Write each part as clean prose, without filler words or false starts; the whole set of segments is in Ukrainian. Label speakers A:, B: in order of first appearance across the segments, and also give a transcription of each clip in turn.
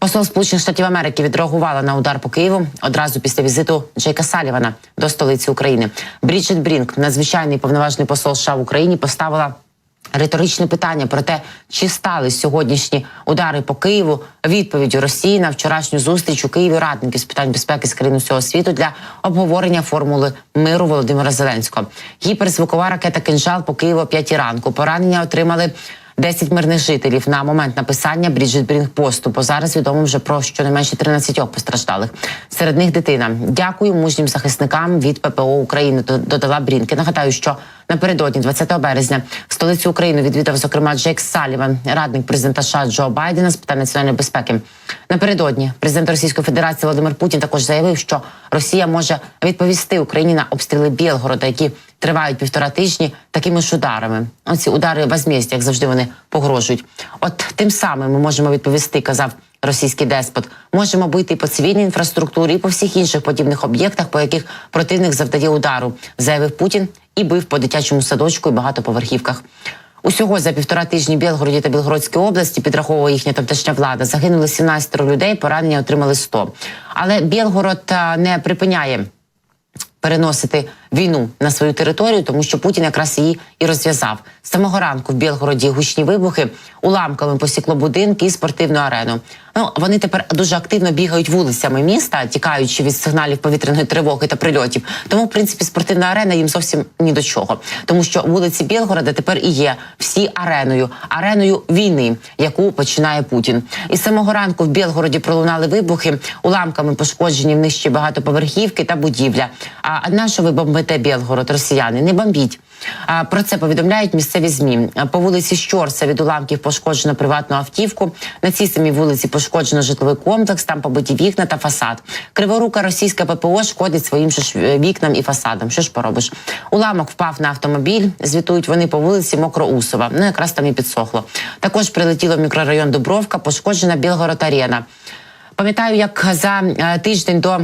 A: Посол Сполучених Штатів Америки відреагувала на удар по Києву одразу після візиту Джейка Саллівана до столиці України. Бріджит Брінк, надзвичайний повноважний посол США в Україні, поставила риторичне питання про те, чи стали сьогоднішні удари по Києву відповіддю Росії на вчорашню зустріч у Києві радників з питань безпеки з країн усього світу для обговорення формули миру Володимира Зеленського. Гіперзвукова ракета «Кинжал» по Києву о 5 ранку. Поранення отримали 10 мирних жителів на момент написання Бріджит Брінк посту, бо зараз відомо вже про щонайменше 13 постраждалих. Серед них дитина. Дякую мужнім захисникам від ППО України, додала Брінк. І нагадаю, що напередодні 20 березня столицю України відвідав, зокрема, Джейк Салліван, радник президента США Джо Байдена з питань національної безпеки. Напередодні президент Російської Федерації Володимир Путін також заявив, що Росія може відповісти Україні на обстріли Білгорода, які тривають 1,5 тижні такими ж ударами. Оці удари возмездя, як завжди, вони погрожують. От тим самим ми можемо відповісти, казав російський деспот. Можемо бити і по цивільній інфраструктурі, і по всіх інших подібних об'єктах, по яких противник завдає удару, заявив Путін і бив по дитячому садочку і багатоповерхівках. Усього за 1,5 тижні в Білгороді та Білгородській області, підраховує їхня тамтешня влада, загинули 17 людей, поранення отримали 100. Але Білгород не припиняє переносити війну на свою територію, тому що Путін якраз її і розв'язав. З самого ранку в Білгороді гучні вибухи, уламками посікло будинки і спортивну арену. Вони тепер дуже активно бігають вулицями міста, тікаючи від сигналів повітряної тривоги та прильотів. Тому, в принципі, спортивна арена їм зовсім ні до чого. Тому що вулиці Білгорода тепер і є всі ареною війни, яку починає Путін. І з самого ранку в Білгороді пролунали вибухи, уламками пошкоджені внижчі багатоповерхівки та будівля. А на що ви бомбите Білгород, росіяни? Не бомбіть. Про це повідомляють місцеві ЗМІ. По вулиці Щорса від уламків пошкоджено приватну автівку. На цій самій вулиці пошкоджено житловий комплекс, там побиті вікна та фасад. Криворука російська ППО шкодить своїм ж вікнам і фасадам. Що ж поробиш? Уламок впав на автомобіль, звітують вони по вулиці Мокроусова. Якраз там і підсохло. Також прилетіло в мікрорайон Дубровка, пошкоджена Білгород-Арена. Пам'ятаю, як за тиждень до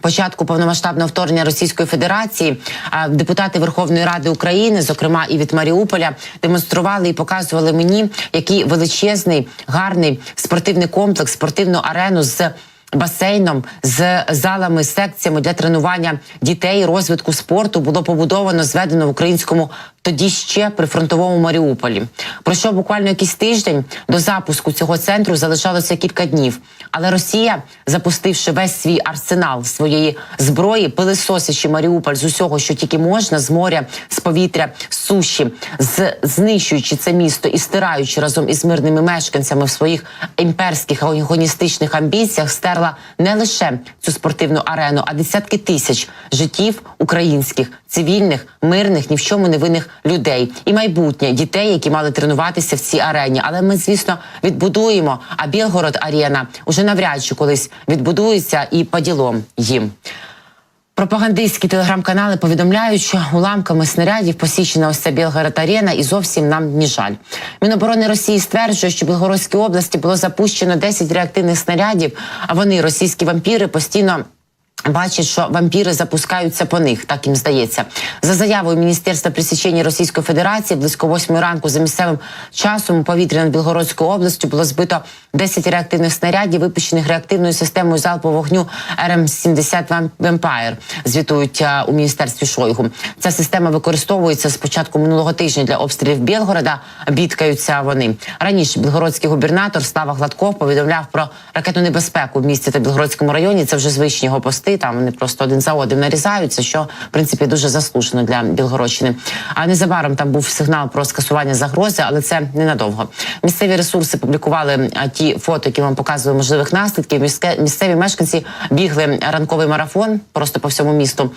A: початку повномасштабного вторгнення Російської Федерації депутати Верховної Ради України, зокрема і від Маріуполя, демонстрували і показували мені, який величезний, гарний спортивний комплекс, спортивну арену з басейном, з залами, секціями для тренування дітей, розвитку спорту було побудовано, зведено в українському тоді ще прифронтовому Маріуполі. Пройшов буквально якийсь тиждень, до запуску цього центру залишалося кілька днів. Але Росія, запустивши весь свій арсенал своєї зброї, пилисосячи Маріуполь з усього, що тільки можна, з моря, з повітря, з суші, знищуючи це місто і стираючи разом із мирними мешканцями в своїх імперських агоністичних амбіціях, стерла не лише цю спортивну арену, а десятки тисяч життів українських, цивільних, мирних, ні в чому не винних людей. І майбутнє дітей, які мали тренуватися в цій арені. Але ми, звісно, відбудуємо, а Білгород-Арена уже навряд чи колись відбудується і по ділом їм. Пропагандистські телеграм-канали повідомляють, що уламками снарядів посічена ось ця Білгород-Арена і зовсім нам не жаль. Міноборони Росії стверджує, що в Білгородській області було запущено 10 реактивних снарядів, а вони, російські вампіри, постійно бачать, що вампіри запускаються по них, так їм здається. За заявою Міністерства пресечення Російської Федерації, близько 8 ранку за місцевим часом у повітря над Білгородською областю було збито 10 реактивних снарядів, випущених реактивною системою залпового вогню РМ-70 «Вампайр», звітують у Міністерстві Шойгу. Ця система використовується з початку минулого тижня для обстрілів Білгорода, бідкаються вони. Раніше білгородський губернатор Слава Гладков повідомляв про ракетну небезпеку в місті та Білгородському районі. Це вже звичні його пости, там вони просто один за одним нарізаються, що, в принципі, дуже заслужено для Білгородщини. А незабаром там був сигнал про скасування загрози, але це ненадовго. Місцеві ресурси публікували ті фото, які вам показували можливих наслідків. Місцеві мешканці бігли ранковий марафон просто по всьому місту.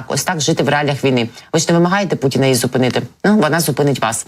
A: Ось так жити в реаліях війни. Ви ж не вимагаєте Путіна її зупинити? Вона зупинить вас.